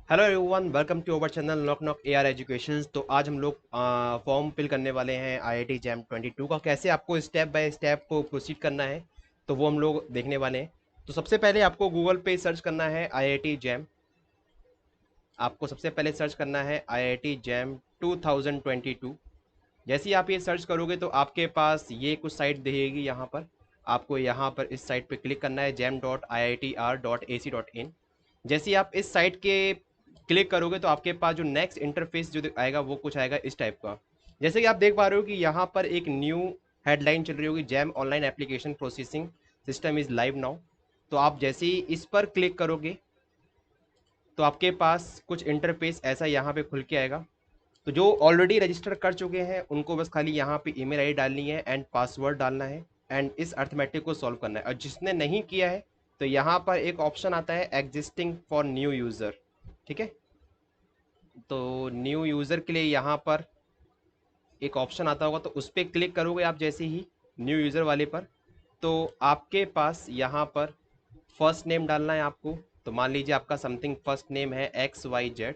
Hello everyone, welcome to our channel knock knock AR education. तो आज हम लोग फॉर्म फिल करने वाले हैं आईआईटी जैम 22 का। कैसे आपको स्टेप बाय स्टेप को प्रोसीड करना है तो वो हम लोग देखने वाले हैं। तो सबसे पहले आपको गूगल पे सर्च करना है आईआईटी जैम। आपको सबसे पहले सर्च करना है आईआईटी जैम 2022। जैसे ही आप ये सर्च करोगे तो आपके पास ये कुछ साइट दिखेगी। यहाँ पर आपको यहाँ पर इस साइट पे क्लिक करना है jam.iitr.ac.in। जैसे ही आप इस साइट के क्लिक करोगे तो आपके पास जो नेक्स्ट इंटरफेस जो आएगा वो कुछ आएगा इस टाइप का। जैसे कि आप देख पा रहे हो कि यहाँ पर एक न्यू हेडलाइन चल रही होगी, jam online application processing system is live now. तो आप जैसे ही इस पर क्लिक करोगे तो आपके पास कुछ इंटरफेस ऐसा यहाँ पे खुल के आएगा। तो जो ऑलरेडी रजिस्टर कर चुके हैं उनको बस खाली यहाँ पे ईमेल आईडी डालनी है एंड पासवर्ड डालना है एंड इस अर्थमेटिक को सॉल्व करना है। और जिसने नहीं किया है तो यहाँ पर एक ऑप्शन आता है एग्जिस्टिंग फॉर न्यू यूज़र। ठीक है, तो न्यू यूज़र के लिए यहाँ पर एक ऑप्शन आता होगा, तो उस पर क्लिक करोगे आप जैसे ही न्यू यूज़र वाले पर, तो आपके पास यहाँ पर फर्स्ट नेम डालना है आपको। तो मान लीजिए आपका समथिंग फर्स्ट नेम है XYZ,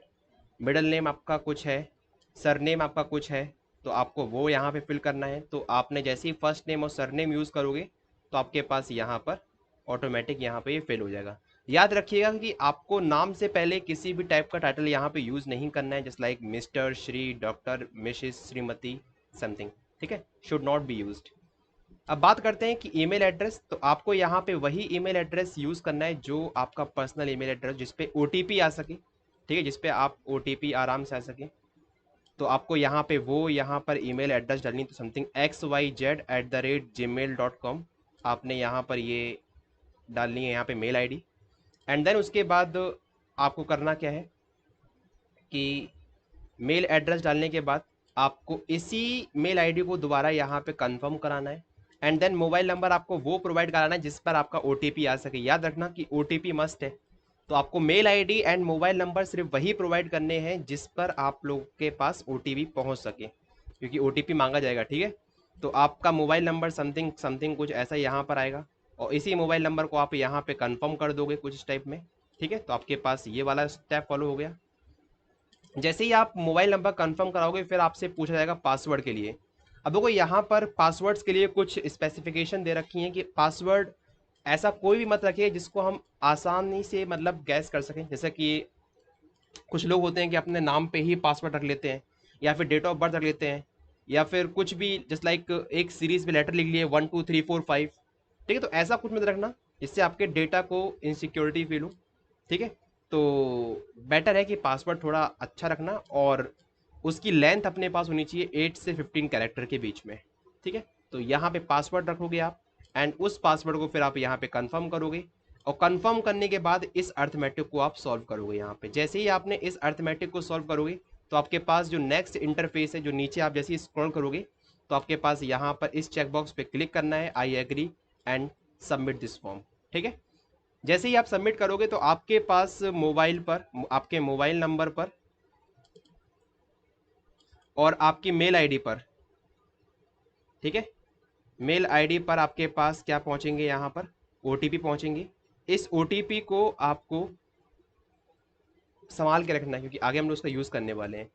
मिडल नेम आपका कुछ है, सरनेम आपका कुछ है, तो आपको वो यहाँ पे फिल करना है। तो आपने जैसे ही फर्स्ट नेम और सरनेम यूज़ करोगे तो आपके पास यहाँ पर ऑटोमेटिक यहाँ पे ये फिल हो जाएगा। याद रखिएगा कि आपको नाम से पहले किसी भी टाइप का टाइटल यहाँ पे यूज़ नहीं करना है, just like mister, Shri, doctor, Mrs, Shrimati, something. ठीक है, शुड नॉट बी यूज्ड। अब बात करते हैं कि ईमेल एड्रेस। तो आपको यहाँ पे वही ईमेल एड्रेस यूज़ करना है जो आपका पर्सनल ईमेल एड्रेस, जिस पे ओटीपी आ सके। ठीक है, जिस पे आप ओटीपी आराम से आ सके। तो आपको यहाँ पे वो यहाँ पर ईमेल एड्रेस डालनी, तो समथिंग xyz@gmail.com आपने यहाँ पर ये डालनी है, यहाँ पे मेल आईडी। एंड देन उसके बाद आपको करना क्या है कि मेल एड्रेस डालने के बाद आपको इसी मेल आईडी को दोबारा यहाँ पे कंफर्म कराना है। एंड देन मोबाइल नंबर आपको वो प्रोवाइड कराना है जिस पर आपका ओटीपी आ सके। याद रखना कि ओटीपी मस्ट है। तो आपको mail ID and mobile number सिर्फ वही प्रोवाइड करने हैं जिस पर आप लोग के पास ओटीपी पहुंच सके, क्योंकि ओटीपी मांगा जाएगा। ठीक है, तो आपका मोबाइल नंबर समथिंग समथिंग कुछ ऐसा यहाँ पर आएगा और इसी मोबाइल नंबर को आप यहाँ पे कंफर्म कर दोगे कुछ इस टाइप में। ठीक है, तो आपके पास ये वाला स्टेप फॉलो हो गया। जैसे ही आप मोबाइल नंबर कंफर्म कराओगे फिर आपसे पूछा जाएगा पासवर्ड के लिए। अब देखो यहाँ पर पासवर्ड्स के लिए कुछ स्पेसिफिकेशन दे रखी हैं कि पासवर्ड ऐसा कोई भी मत रखिए जिसको हम आसानी से मतलब गैस कर सकें। जैसे कि कुछ लोग होते हैं कि अपने नाम पे ही पासवर्ड रख लेते हैं, या फिर डेट ऑफ बर्थ रख लेते हैं, या फिर कुछ भी जस्ट लाइक एक सीरीज में लेटर लिख लिए 1 2 3 4 5। ठीक है, तो ऐसा कुछ मत रखना जिससे आपके डेटा को इनसिक्योरिटी फील हो। ठीक है, तो बेटर है कि पासवर्ड थोड़ा अच्छा रखना और उसकी लेंथ अपने पास होनी चाहिए 8 से 15 कैरेक्टर के बीच में। ठीक है, तो यहाँ पे पासवर्ड रखोगे आप एंड उस पासवर्ड को फिर आप यहाँ पे कंफर्म करोगे और कंफर्म करने के बाद इस अर्थमेटिक को आप सॉल्व करोगे। यहाँ पे जैसे ही आपने इस अर्थमेटिक को सॉल्व करोगे तो आपके पास जो नेक्स्ट इंटरफेस है, जो नीचे आप जैसे ही स्क्रॉल करोगे तो आपके पास यहाँ पर इस चेकबॉक्स पे क्लिक करना है, I agree and submit this form. ठीक है, जैसे ही आप सबमिट करोगे तो आपके पास मोबाइल पर, आपके मोबाइल नंबर पर और आपकी मेल आईडी पर, ठीक है, मेल आईडी पर आपके पास क्या पहुंचेंगे, यहाँ पर ओटीपी पहुंचेंगे। इस ओटीपी को आपको संभाल के रखना है क्योंकि आगे हम लोग उसका यूज़ करने वाले हैं।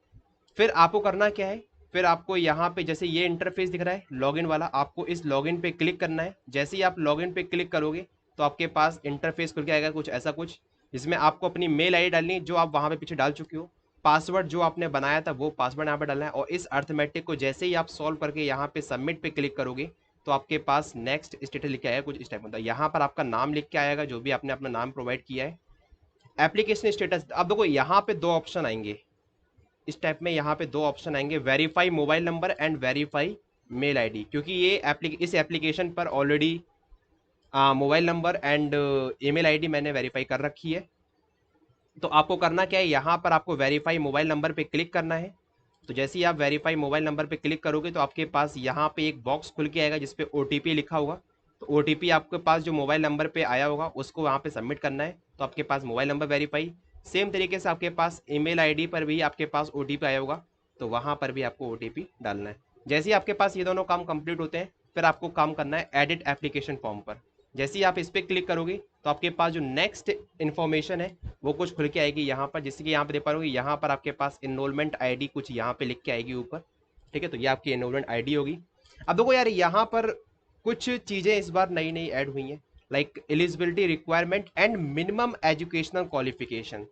फिर आपको करना क्या है, फिर आपको यहाँ पे जैसे ये इंटरफेस दिख रहा है लॉगिन वाला, आपको इस लॉगिन पे क्लिक करना है। जैसे ही आप लॉगिन पे क्लिक करोगे तो आपके पास इंटरफेस खुल के आएगा कुछ ऐसा कुछ, जिसमें आपको अपनी मेल आईडी डालनी है जो आप वहाँ पे पीछे डाल चुके हो। पासवर्ड जो आपने बनाया था वो पासवर्ड यहाँ पे डालना है और इस अर्थमेटिक को जैसे ही आप सॉल्व करके यहाँ पे सबमिट पे क्लिक करोगे तो आपके पास नेक्स्ट स्टेटस लिख के आएगा कुछ इस टाइप होता है। यहाँ पर आपका नाम लिख के आएगा जो भी आपने अपना नाम प्रोवाइड किया है। एप्लीकेशन स्टेटस, अब देखो यहाँ पे दो ऑप्शन आएंगे इस टाइप में, यहाँ पे दो ऑप्शन आएंगे, verify mobile number and verify mail ID, क्योंकि ये इस एप्लीकेशन पर already mobile number and email ID मैंने वेरीफाई कर रखी है। तो आपको करना क्या है, यहाँ पर आपको वेरीफाई मोबाइल नंबर पे क्लिक करना है। तो जैसे ही आप वेरीफाई मोबाइल नंबर पे क्लिक करोगे तो आपके पास यहाँ पे एक बॉक्स खुल के आएगा जिसपे ओटीपी लिखा होगा। तो ओटीपी आपके पास जो मोबाइल नंबर पे आया होगा उसको वहाँ पे सबमिट करना है। तो आपके पास मोबाइल नंबर वेरीफाई, सेम तरीके से आपके पास ईमेल आईडी पर भी आपके पास ओटीपी आया होगा तो वहाँ पर भी आपको ओटीपी डालना है। जैसे ही आपके पास ये दोनों काम कंप्लीट होते हैं फिर आपको काम करना है एडिट एप्लीकेशन फॉर्म पर। जैसे ही आप इस पर क्लिक करोगे तो आपके पास जो नेक्स्ट इन्फॉर्मेशन है वो कुछ खुल के आएगी यहाँ पर, जैसे कि यहाँ पे देख पा रहे हो, यहाँ पर आपके पास एनरोलमेंट आईडी कुछ यहाँ पे लिख के आएगी ऊपर, ठीक है। तो ये आपकी एनरोलमेंट आईडी होगी। अब देखो यार, यहाँ पर कुछ चीज़ें इस बार नई नई ऐड हुई हैं, like eligibility requirement and minimum educational qualification.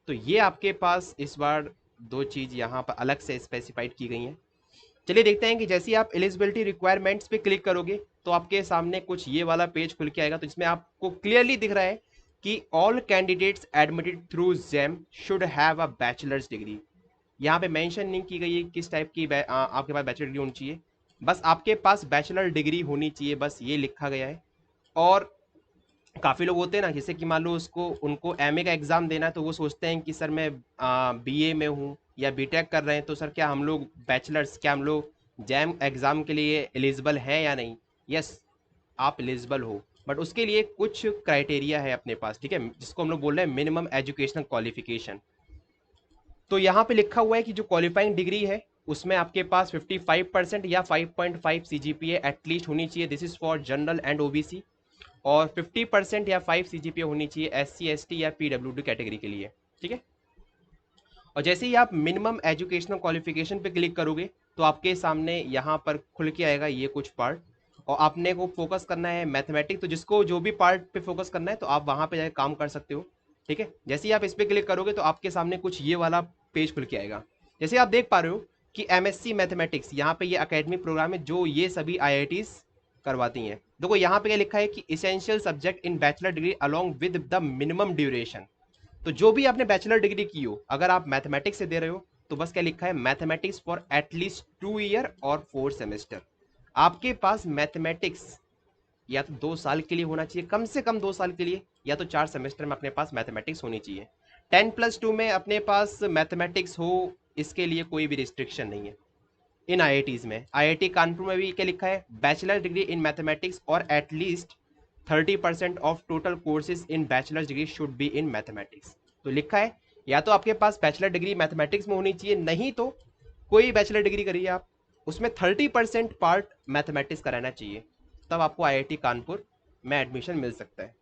तो ये आपके पास इस बार दो चीज़ यहाँ पर अलग से स्पेसिफाइड की गई हैं। चलिए देखते हैं कि जैसे ही आप एलिजिबिलिटी रिक्वायरमेंट्स पे क्लिक करोगे तो आपके सामने कुछ ये वाला पेज खुल के आएगा। तो इसमें आपको क्लियरली दिख रहा है कि all candidates admitted through jam should have a bachelors degree. यहाँ पे मेंशन नहीं की गई है किस टाइप की आपके पास बैचलर डिग्री होनी चाहिए, बस आपके पास बैचलर डिग्री होनी चाहिए, बस ये लिखा गया है। और काफ़ी लोग होते हैं ना, जैसे कि मान लो उसको उनको एमए का एग्ज़ाम देना है, तो वो सोचते हैं कि सर मैं बीए में हूँ या बीटेक कर रहे हैं, तो सर क्या हम लोग बैचलर्स, क्या हम लोग जैम एग्ज़ाम के लिए एलिजिबल हैं या नहीं। यस, आप एलिजिबल हो, बट उसके लिए कुछ क्राइटेरिया है अपने पास, ठीक है, जिसको हम लोग बोल रहे हैं मिनिमम एजुकेशनल क्वालिफिकेशन। तो यहाँ पे लिखा हुआ है कि जो क्वालिफाइंग डिग्री है उसमें आपके पास 55% या 5.5 सीजीपीए एटलीस्ट होनी चाहिए, this is for general and OBC. और 50% या 5 सीजीपीए होनी चाहिए एससी एसटी या पीडब्ल्यूडी कैटेगरी के लिए, ठीक है। और जैसे ही आप मिनिमम एजुकेशनल क्वालिफिकेशन पे क्लिक करोगे तो आपके सामने यहाँ पर खुल के आएगा ये कुछ पार्ट, और आपने को फोकस करना है मैथमेटिक्स। तो जिसको जो भी पार्ट पे फोकस करना है तो आप वहाँ पे जाकर काम कर सकते हो, ठीक है। जैसे ही आप इस पर क्लिक करोगे तो आपके सामने कुछ ये वाला पेज खुल के आएगा। जैसे आप देख पा रहे हो कि एमएससी मैथमेटिक्स यहाँ पे ये अकेडमिक प्रोग्राम है जो ये सभी आईआईटीज करवाती हैं। देखो यहाँ पे क्या लिखा है कि essential subject in bachelor degree along with the minimum duration. तो जो भी आपने बैचलर डिग्री की हो, अगर आप मैथमेटिक्स से दे रहे हो तो बस क्या लिखा है, मैथमेटिक्स फॉर एटलीस्ट 2 ईयर और 4 सेमेस्टर। आपके पास मैथमेटिक्स या तो 2 साल के लिए होना चाहिए, कम से कम 2 साल के लिए, या तो 4 सेमेस्टर में अपने पास मैथमेटिक्स होनी चाहिए। 10+2 में अपने पास मैथमेटिक्स हो, इसके लिए कोई भी रिस्ट्रिक्शन नहीं है इन आईआईटीज में। आईआईटी कानपुर में भी क्या लिखा है, बैचलर डिग्री इन मैथमेटिक्स और at least 30% of total courses in bachelor degree should be in mathematics. तो लिखा है या तो आपके पास बैचलर डिग्री मैथमेटिक्स में होनी चाहिए, नहीं तो कोई बैचलर डिग्री करिए आप, उसमें 30% पार्ट मैथमेटिक्स का रहना चाहिए, तब आपको आईआईटी कानपुर में एडमिशन मिल सकता है।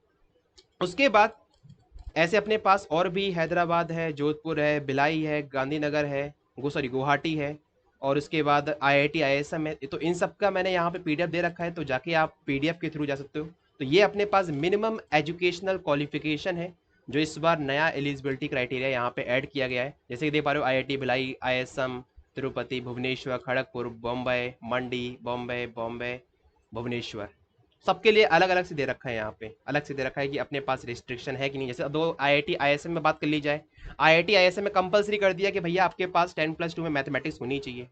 उसके बाद ऐसे अपने पास और भी हैदराबाद है, जोधपुर है, भिलाई है, गांधीनगर है, गुवाहाटी है, और उसके बाद आईआईटी आईएसएम है। तो इन सब का मैंने यहाँ पे पीडीएफ दे रखा है, तो जाके आप पीडीएफ के थ्रू जा सकते हो। तो ये अपने पास मिनिमम एजुकेशनल क्वालिफिकेशन है जो इस बार नया एलिजिबिलिटी क्राइटेरिया यहाँ पे ऐड किया गया है। जैसे कि देख पा रहे हो, आईआईटी भिलाई, आईएसएम, तिरुपति, भुवनेश्वर, खड़गपुर, बॉम्बे, मंडी, बॉम्बे, भुवनेश्वर, सबके लिए अलग अलग से दे रखा है, यहाँ पे अलग से दे रखा है कि अपने पास रिस्ट्रिक्शन है कि नहीं। जैसे दो आईआईटी आईएसएम में बात कर ली जाए, आईआईटी आईएसएम में कंपलसरी कर दिया कि भैया आपके पास 10+2 में मैथमेटिक्स होनी चाहिए।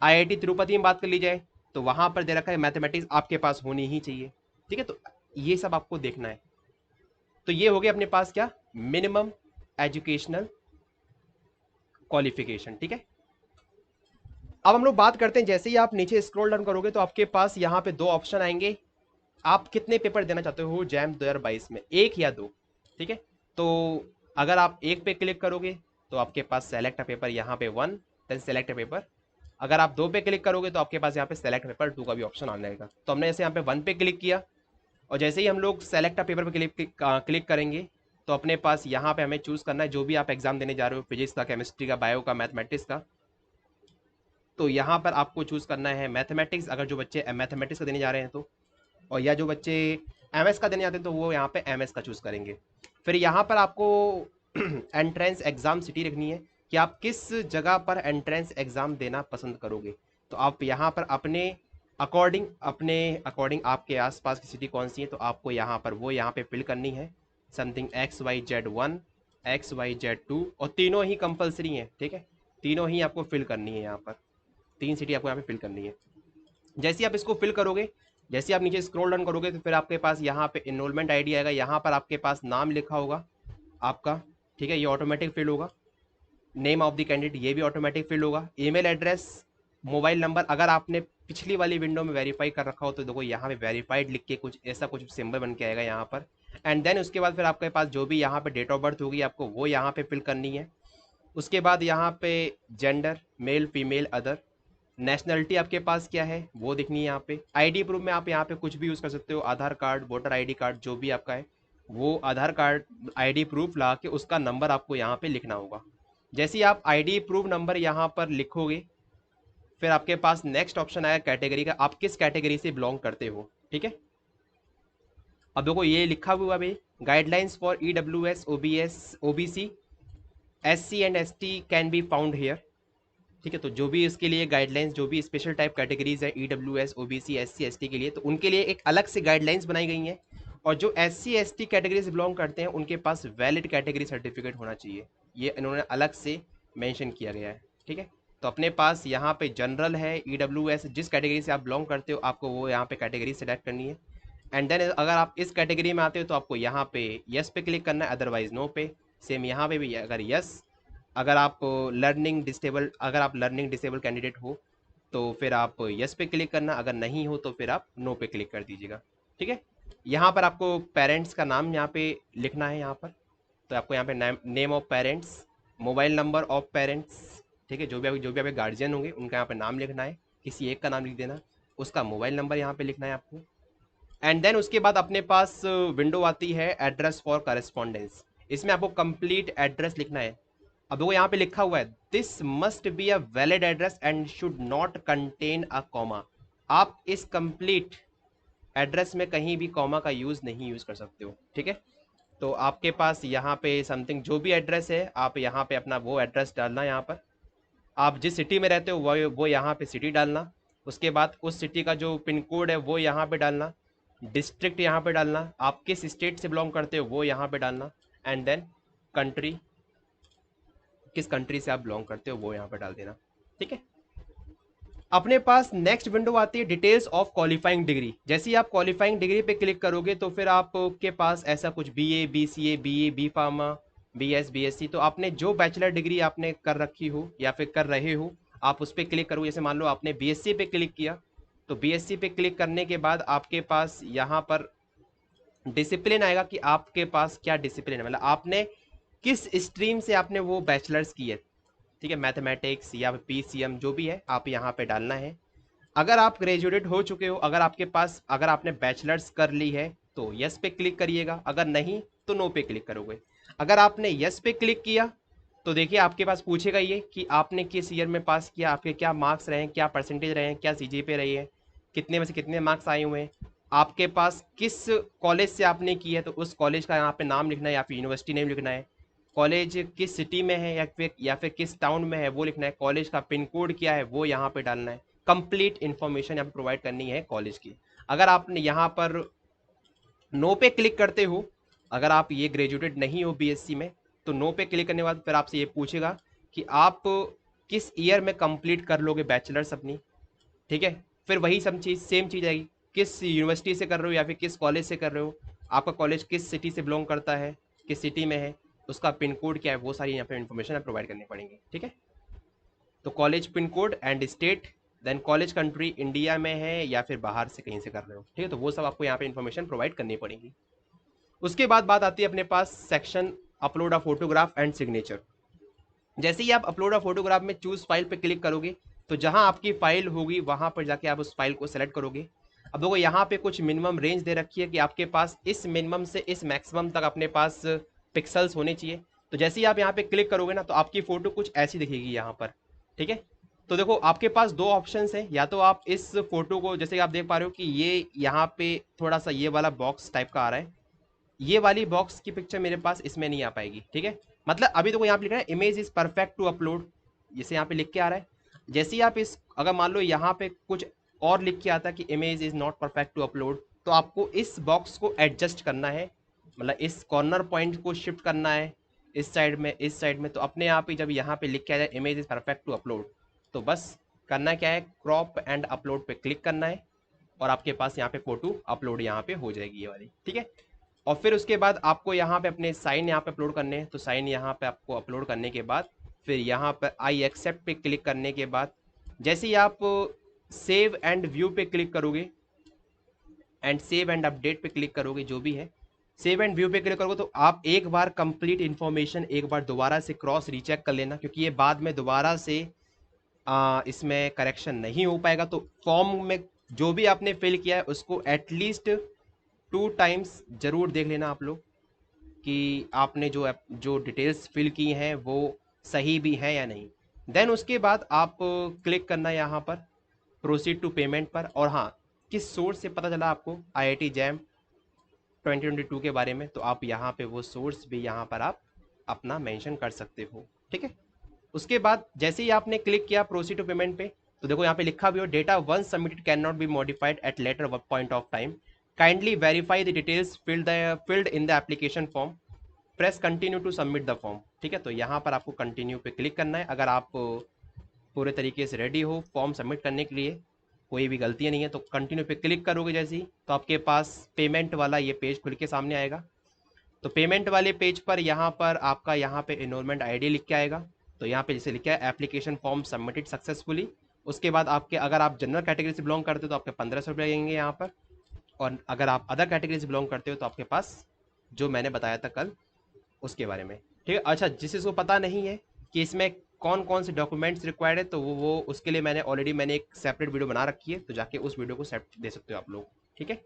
आईआईटी तिरुपति में बात कर ली जाए तो वहां पर दे रखा है मैथमेटिक्स आपके पास होनी ही चाहिए, ठीक है। तो ये सब आपको देखना है। तो ये हो गया अपने पास क्या, मिनिमम एजुकेशनल क्वालिफिकेशन, ठीक है। अब हम लोग बात करते हैं, जैसे ही आप नीचे स्क्रॉल डाउन करोगे तो आपके पास यहाँ पे दो ऑप्शन आएंगे, आप कितने पेपर देना चाहते हो जैम 2022 में, एक या दो, ठीक है। तो अगर आप एक पे क्लिक करोगे तो आपके पास सेलेक्ट पेपर यहाँ पे 1, देन सेलेक्ट पेपर। अगर आप 2 पे क्लिक करोगे तो आपके पास यहाँ पे सेलेक्ट पेपर 2 का भी ऑप्शन आ जाएगा। तो हमने जैसे यहाँ पे 1 पे क्लिक किया, और जैसे ही हम लोग सेलेक्ट पेपर पे क्लिक करेंगे तो अपने पास यहाँ पे हमें चूज़ करना है जो भी आप एग्जाम देने जा रहे हो, फिजिक्स का, केमिस्ट्री का, बायो का, मैथमेटिक्स का। तो यहाँ पर आपको चूज़ करना है मैथमेटिक्स, अगर जो बच्चे मैथमेटिक्स का देने जा रहे हैं तो, और या जो बच्चे एमएस का देने जाते हैं तो वो यहाँ पे एमएस का चूज़ करेंगे। फिर यहाँ पर आपको एंट्रेंस एग्ज़ाम सिटी रखनी है कि आप किस जगह पर एंट्रेंस एग्ज़ाम देना पसंद करोगे। तो आप यहाँ पर अपने अकॉर्डिंग आपके आसपास की सिटी कौन सी है तो आपको यहाँ पर वो यहाँ पे फिल करनी है, समथिंग XYZ1, XYZ2, और तीनों ही कंपलसरी हैं, ठीक है। तीनों ही आपको फिल करनी है, यहाँ पर 3 सिटी आपको यहाँ पे फिल करनी है। जैसे आप इसको फिल करोगे, जैसे आप नीचे स्क्रॉल डाउन करोगे तो फिर आपके पास यहाँ पे एनरोलमेंट आईडी आएगा, यहाँ पर आपके पास नाम लिखा होगा आपका, ठीक है, ये ऑटोमेटिक फिल होगा। नेम ऑफ द कैंडिडेट, ये भी ऑटोमेटिक फिल होगा। ईमेल एड्रेस, मोबाइल नंबर, अगर आपने पिछली वाली विंडो में वेरीफाई कर रखा हो तो देखो यहाँ पे वेरीफाइड लिख के कुछ ऐसा कुछ सिंबल बन के आएगा यहाँ पर। एंड देन उसके बाद फिर आपके पास जो भी यहाँ पे डेट ऑफ बर्थ होगी आपको वो यहाँ पे फिल करनी है। उसके बाद यहाँ पे gender, male, female, other. Nationality आपके पास क्या है वो दिखनी है यहाँ पे। आईडी प्रूफ में आप यहाँ पे कुछ भी यूज़ कर सकते हो, आधार कार्ड, वोटर आईडी कार्ड, जो भी आपका है वो आधार कार्ड आईडी प्रूफ ला के उसका नंबर आपको यहाँ पे लिखना होगा। जैसे ही आप आईडी प्रूफ नंबर यहाँ पर लिखोगे, फिर आपके पास नेक्स्ट ऑप्शन आया कैटेगरी का, आप किस कैटेगरी से बिलोंग करते हो। ठीक है, अब देखो ये लिखा हुआ है guidelines for EWS OBC SC and ST can be found here. ठीक है, तो जो भी इसके लिए गाइडलाइंस, जो भी स्पेशल टाइप कैटेगरीज है EWS OBC SC ST के लिए, तो उनके लिए एक अलग से गाइडलाइंस बनाई गई हैं। और जो SC ST कैटेगरी से बिलोंग करते हैं उनके पास वैलिड कैटेगरी सर्टिफिकेट होना चाहिए, ये इन्होंने अलग से मेंशन किया गया है। ठीक है, तो अपने पास यहाँ पे जनरल है, EWS, जिस कैटेगरी से आप बिलोंग करते हो आपको वो यहाँ पे कैटेगरी सेलेक्ट करनी है। एंड देन अगर आप इस कैटेगरी में आते हो तो आपको यहाँ पे यस पे क्लिक करना है, अदरवाइज नो पे। सेम यहाँ पे भी अगर यस, अगर आप लर्निंग डिसेबल कैंडिडेट हो तो फिर आप यस पे क्लिक करना, अगर नहीं हो तो फिर आप नो पे क्लिक कर दीजिएगा। ठीक है, यहाँ पर आपको पेरेंट्स का नाम यहाँ पे लिखना है यहाँ पर, तो आपको यहाँ पे name of parents, mobile number of parents. ठीक है, जो भी आपके गार्जियन होंगे उनका यहाँ पे नाम लिखना है, किसी एक का नाम लिख देना, उसका मोबाइल नंबर यहाँ पे लिखना है आपको। एंड देन उसके बाद अपने पास विंडो आती है एड्रेस फॉर करस्पॉन्डेंस। इसमें आपको कंप्लीट एड्रेस लिखना है। अब वो यहाँ पे लिखा हुआ है this must be a valid address and should not contain a comma. आप इस कंप्लीट एड्रेस में कहीं भी कॉमा का यूज़ कर सकते हो। ठीक है, तो आपके पास यहाँ पे समथिंग जो भी एड्रेस है आप यहाँ पे अपना वो एड्रेस डालना। यहाँ पर आप जिस सिटी में रहते हो वो यहाँ पे सिटी डालना। उसके बाद उस सिटी का जो पिन कोड है वो यहाँ पे डालना, डिस्ट्रिक्ट यहाँ पे डालना, आप किस स्टेट से बिलोंग करते हो वो यहाँ पे डालना। एंड देन कंट्री, किस कंट्री से आप बिलोंग करते हो वो यहाँ पे डाल देना। ठीक है, अपने पास नेक्स्ट विंडो आती है डिटेल्स ऑफ क्वालिफाइंग डिग्री। जैसे ही आप क्वालिफाइंग डिग्री पे क्लिक करोगे तो फिर आपके पास ऐसा कुछ BA BCA BE B pharma BS BSc, तो आपने जो बैचलर डिग्री आपने कर रखी हो या फिर कर रहे हो आप उस पर क्लिक करोगे। जैसे मान लो आपने BSc पे क्लिक किया, तो BSc पे क्लिक करने के बाद आपके पास यहाँ पर डिसिप्लिन आएगा कि आपके पास क्या डिसिप्लिन है, मतलब आपने किस स्ट्रीम से आपने वो बैचलर्स की है। ठीक है, मैथमेटिक्स या PCM जो भी है आप यहाँ पे डालना है। अगर आप ग्रेजुएट हो चुके हो, अगर आपने बैचलर्स कर ली है तो यस पे क्लिक करिएगा, अगर नहीं तो नो पे क्लिक करोगे। अगर आपने यस पे क्लिक किया तो देखिए आपके पास पूछेगा ये कि आपने किस ईयर में पास किया, आपके क्या मार्क्स रहे, क्या परसेंटेज रहे, क्या CGPA रही है, कितने में से कितने मार्क्स आए हुए हैं, आपके पास किस कॉलेज से आपने की है तो उस कॉलेज का यहाँ पे नाम लिखना है या फिर यूनिवर्सिटी नेम लिखना है, कॉलेज किस सिटी में है या फिर किस टाउन में है वो लिखना है, कॉलेज का पिन कोड क्या है वो यहाँ पे डालना है। कंप्लीट इन्फॉर्मेशन यहाँ पे प्रोवाइड करनी है कॉलेज की। अगर आपने यहाँ पर नो पे क्लिक करते हो, अगर आप ये ग्रेजुएटेड नहीं हो BSc में, तो नो पे क्लिक करने के बाद फिर आपसे ये पूछेगा कि आप किस ईयर में कंप्लीट कर लोगे बैचलर्स अपनी। ठीक है, फिर वही सेम चीज़ आएगी, किस यूनिवर्सिटी से कर रहे हो या फिर किस कॉलेज से कर रहे हो, आपका कॉलेज किस सिटी से बिलोंग करता है, किस सिटी में है, उसका पिन कोड क्या है, वो सारी यहाँ पे इन्फॉर्मेशन प्रोवाइड करनी पड़ेंगी। ठीक है, तो college pin code and state, then college country, India में है या फिर बाहर से कहीं से कर रहे हो। ठीक है, तो वो सब आपको यहाँ पे इन्फॉर्मेशन प्रोवाइड करनी पड़ेगी। उसके बाद बात आती है अपने पास section upload a photograph and signature. जैसे ही आप अपलोड अ फोटोग्राफ में चूज फाइल पे क्लिक करोगे तो जहां आपकी फाइल होगी वहां पर जाके आप उस फाइल को सेलेक्ट करोगे। अब देखो यहाँ पे कुछ मिनिमम रेंज दे रखी है कि आपके पास इस मिनिमम से इस मैक्सिमम तक अपने पास पिक्सल्स होने चाहिए। तो जैसे ही आप यहाँ पे क्लिक करोगे ना तो आपकी फोटो कुछ ऐसी दिखेगी यहाँ पर। ठीक है, तो देखो आपके पास दो ऑप्शंस हैं, या तो आप इस फोटो को, जैसे आप देख पा रहे हो कि ये यहाँ पे थोड़ा सा ये वाला बॉक्स टाइप का आ रहा है, ये वाली बॉक्स की पिक्चर मेरे पास इसमें नहीं आ पाएगी। ठीक है, मतलब अभी तो यहाँ पे लिखा है image is perfect to upload, जैसे यहाँ पे लिख के आ रहा है। जैसे ही आप इस, अगर मान लो यहाँ पे कुछ और लिख के आता कि image is not perfect to upload, तो आपको इस बॉक्स को एडजस्ट करना है, मतलब इस कॉर्नर पॉइंट को शिफ्ट करना है इस साइड में। तो अपने आप ही जब यहाँ पे लिख के आ जाए image is perfect to upload, तो बस करना क्या है, क्रॉप एंड अपलोड पे क्लिक करना है और आपके पास यहाँ पे फोटो अपलोड यहाँ पे हो जाएगी ये वाली। ठीक है, और फिर उसके बाद आपको यहाँ पे अपने साइन यहाँ पे अपलोड करने हैं, तो साइन यहाँ पे आपको अपलोड करने के बाद फिर यहाँ पर आई एक्सेप्ट पे क्लिक करने के बाद जैसे ही आप सेव एंड व्यू पे क्लिक करोगे एंड सेव एंड अपडेट पे क्लिक करोगे, जो भी है सेव एंड व्यू पे क्लिक करोगे, तो आप एक बार कंप्लीट इन्फॉर्मेशन एक बार दोबारा से क्रॉस रीचेक कर लेना, क्योंकि ये बाद में दोबारा से इसमें करेक्शन नहीं हो पाएगा। तो फॉर्म में जो भी आपने फिल किया है उसको एटलीस्ट 2 टाइम्स जरूर देख लेना आप लोग। कि आपने जो डिटेल्स फिल की हैं वो सही भी हैं या नहीं। देन उसके बाद आप क्लिक करना यहाँ पर प्रोसीड टू पेमेंट पर। और हाँ, किस सोर्स से पता चला आपको IIT जैम 2022 के बारे में, तो आप यहाँ पे वो सोर्स भी यहाँ पर आप अपना मेंशन कर सकते हो। ठीक है। उसके बाद जैसे ही आपने क्लिक किया प्रोसीड टू पेमेंट पे, तो देखो यहाँ पे लिखा भी हो, data once submitted can not be modified at later point of time, kindly verify the details filled in the application form, press continue to submit the form. ठीक है। तो यहाँ पर आपको कंटिन्यू पे क्लिक करना है। अगर आप पूरे तरीके से रेडी हो फॉर्म सबमिट करने के लिए, कोई भी गलतियाँ नहीं है, तो कंटिन्यू पे क्लिक करोगे जैसे ही, तो आपके पास पेमेंट वाला ये पेज खुल के सामने आएगा। तो पेमेंट वाले पेज पर यहाँ पर आपका यहाँ पे एनरोलमेंट आईडी लिख के आएगा। तो यहाँ पे जैसे लिखा है एप्लीकेशन फॉर्म सबमिटेड सक्सेसफुली। उसके बाद आपके, अगर आप जनरल कैटेगरी से बिलोंग करते हो तो आपके 1500 रुपये लगेंगे यहाँ पर। और अगर आप अदर कैटेगरी से बिलोंग करते हो तो आपके पास, जो मैंने बताया था कल, उसके बारे में। ठीक है। अच्छा, जिस इसको पता नहीं है कि इसमें कौन कौन से डॉक्यूमेंट्स रिक्वायर्ड है, तो वो उसके लिए मैंने एक सेपरेट वीडियो बना रखी है, तो जाके उस वीडियो को दे सकते हो आप लोग। ठीक है।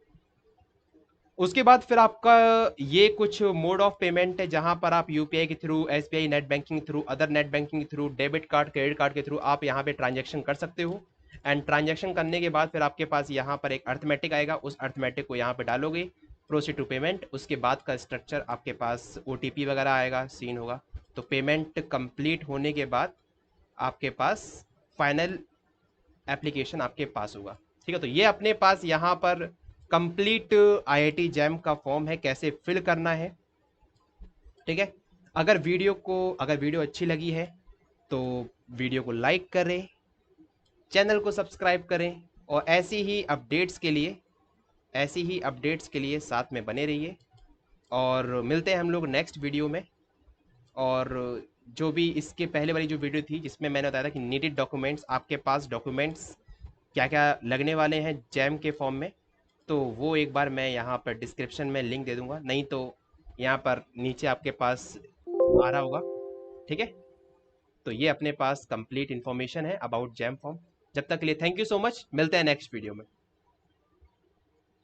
उसके बाद फिर आपका ये कुछ मोड ऑफ पेमेंट है, जहां पर आप यूपीआई के थ्रू, एसबीआई नेट बैंकिंग के थ्रू, अदर नेट बैंकिंग के through, debit card, credit card के थ्रू आप यहाँ पे ट्रांजेक्शन कर सकते हो। एंड ट्रांजेक्शन करने के बाद फिर आपके पास यहाँ पर एक अर्थमेटिक आएगा, उस अर्थमेटिक को यहाँ पे डालोगे, प्रोसीड टू पेमेंट। उसके बाद का स्ट्रक्चर आपके पास OTP वगैरह आएगा, सीन होगा। तो पेमेंट कंप्लीट होने के बाद आपके पास फाइनल एप्लीकेशन आपके पास होगा। ठीक है। तो ये अपने पास यहाँ पर कंप्लीट IIT जैम का फॉर्म है, कैसे फिल करना है। ठीक है। अगर वीडियो अच्छी लगी है तो वीडियो को लाइक करें, चैनल को सब्सक्राइब करें, और ऐसी ही अपडेट्स के लिए साथ में बने रहिए। और मिलते हैं हम लोग नेक्स्ट वीडियो में। और जो भी इसके पहले वाली जो वीडियो थी जिसमें मैंने बताया था कि नीडेड डॉक्यूमेंट्स, आपके पास डॉक्यूमेंट्स क्या क्या लगने वाले हैं जैम के फॉर्म में, तो वो एक बार मैं यहाँ पर डिस्क्रिप्शन में लिंक दे दूंगा, नहीं तो यहाँ पर नीचे आपके पास आ रहा होगा। ठीक है। तो ये अपने पास कंप्लीट इन्फॉर्मेशन है अबाउट जैम फॉर्म। जब तक के लिए थैंक यू सो मच, मिलते हैं नेक्स्ट वीडियो में।